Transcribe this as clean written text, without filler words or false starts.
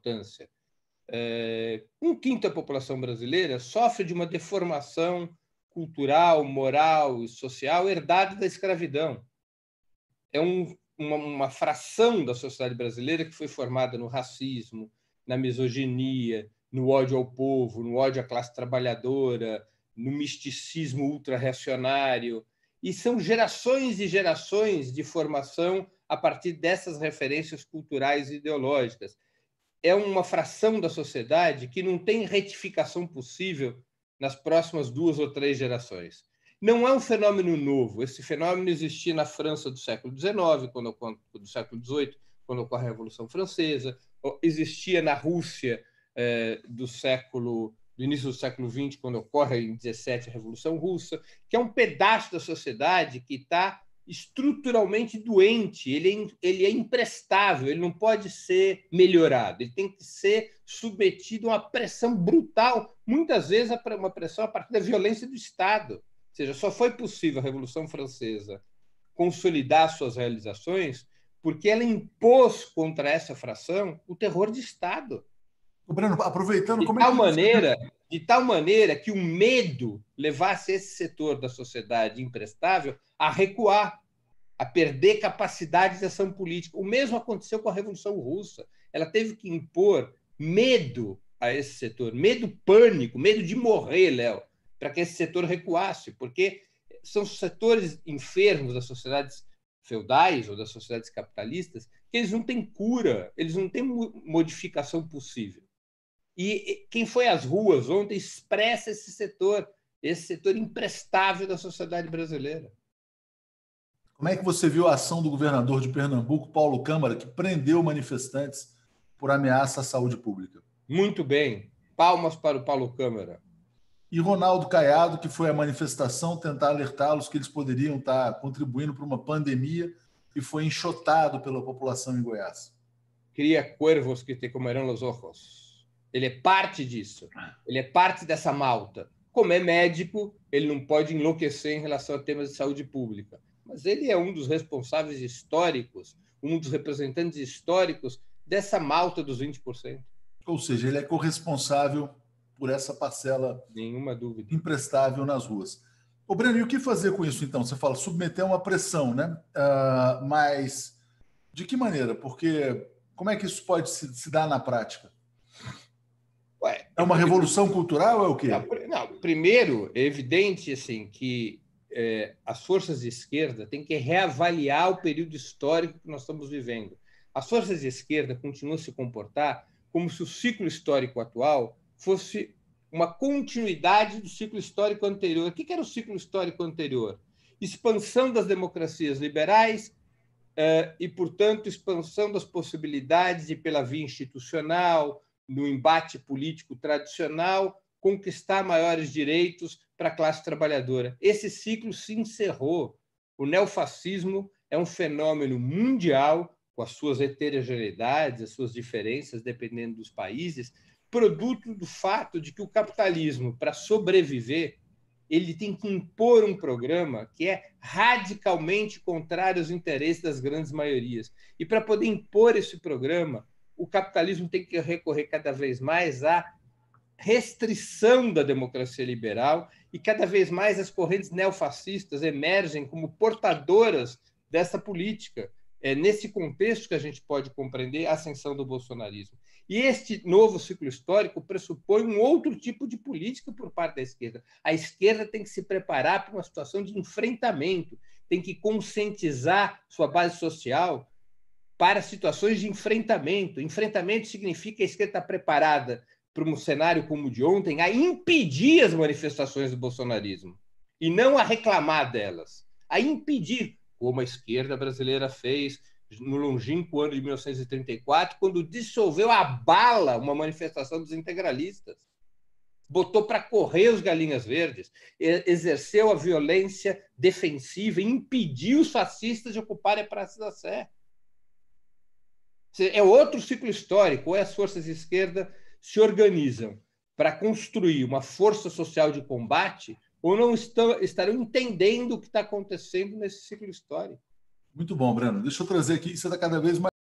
importância. Um quinto da população brasileira sofre de uma deformação cultural, moral e social herdada da escravidão. É uma fração da sociedade brasileira que foi formada no racismo, na misoginia, no ódio ao povo, no ódio à classe trabalhadora, no misticismo ultra-reacionário. E são gerações e gerações de formação a partir dessas referências culturais e ideológicas. É uma fração da sociedade que não tem retificação possível nas próximas 2 ou 3 gerações. Não é um fenômeno novo. Esse fenômeno existia na França do século XIX, do século XVIII, quando ocorre a Revolução Francesa, existia na Rússia do início do século XX, quando ocorre em 17 a Revolução Russa, que é um pedaço da sociedade que está estruturalmente doente, ele é imprestável, ele não pode ser melhorado, ele tem que ser submetido a uma pressão brutal, muitas vezes uma pressão a partir da violência do Estado. Ou seja, só foi possível a Revolução Francesa consolidar suas realizações porque ela impôs contra essa fração o terror de Estado. Breno, aproveitando, de tal maneira que o medo levasse esse setor da sociedade imprestável a recuar, a perder capacidade de ação política. O mesmo aconteceu com a Revolução Russa. Ela teve que impor medo a esse setor, medo, pânico, medo de morrer, Léo, para que esse setor recuasse, porque são setores enfermos das sociedades feudais ou das sociedades capitalistas que eles não têm cura, eles não têm modificação possível. E quem foi às ruas ontem expressa esse setor imprestável da sociedade brasileira. Como é que você viu a ação do governador de Pernambuco, Paulo Câmara, que prendeu manifestantes por ameaça à saúde pública? Muito bem. Palmas para o Paulo Câmara. E Ronaldo Caiado, que foi à manifestação tentar alertá-los que eles poderiam estar contribuindo para uma pandemia e foi enxotado pela população em Goiás. Cria cuervos que te comerão os ojos. Ele é parte disso. Ele é parte dessa malta. Como é médico, ele não pode enlouquecer em relação a temas de saúde pública. Mas ele é um dos responsáveis históricos, um dos representantes históricos dessa malta dos 20%. Ou seja, ele é corresponsável por essa parcela, nenhuma dúvida, imprestável nas ruas. Ô, Breno, e o que fazer com isso, então? Você fala submeter uma pressão, né? Mas de que maneira? Porque como é que isso pode se dar na prática? É uma revolução cultural ou é o quê? Não, primeiro, é evidente assim, que as forças de esquerda têm que reavaliar o período histórico que nós estamos vivendo. As forças de esquerda continuam a se comportar como se o ciclo histórico atual fosse uma continuidade do ciclo histórico anterior. O que era o ciclo histórico anterior? Expansão das democracias liberais e, portanto, expansão das possibilidades de, pela via institucional, no embate político tradicional, conquistar maiores direitos para a classe trabalhadora. Esse ciclo se encerrou. O neofascismo é um fenômeno mundial, com as suas heterogeneidades, as suas diferenças, dependendo dos países, produto do fato de que o capitalismo, para sobreviver, ele tem que impor um programa que é radicalmente contrário aos interesses das grandes maiorias. E para poder impor esse programa, o capitalismo tem que recorrer cada vez mais à restrição da democracia liberal e cada vez mais as correntes neofascistas emergem como portadoras dessa política. É nesse contexto que a gente pode compreender a ascensão do bolsonarismo. E este novo ciclo histórico pressupõe um outro tipo de política por parte da esquerda. A esquerda tem que se preparar para uma situação de enfrentamento, tem que conscientizar sua base social para situações de enfrentamento. Enfrentamento significa que a esquerda está preparada para um cenário como o de ontem a impedir as manifestações do bolsonarismo e não a reclamar delas, a impedir, como a esquerda brasileira fez no longínquo ano de 1934, quando dissolveu à bala uma manifestação dos integralistas. Botou para correr os galinhas verdes, exerceu a violência defensiva e impediu os fascistas de ocuparem a Praça da Sé. É outro ciclo histórico, ou as forças de esquerda se organizam para construir uma força social de combate, ou não estarão entendendo o que está acontecendo nesse ciclo histórico. Muito bom, Breno. Deixa eu trazer aqui, isso está cada vez mais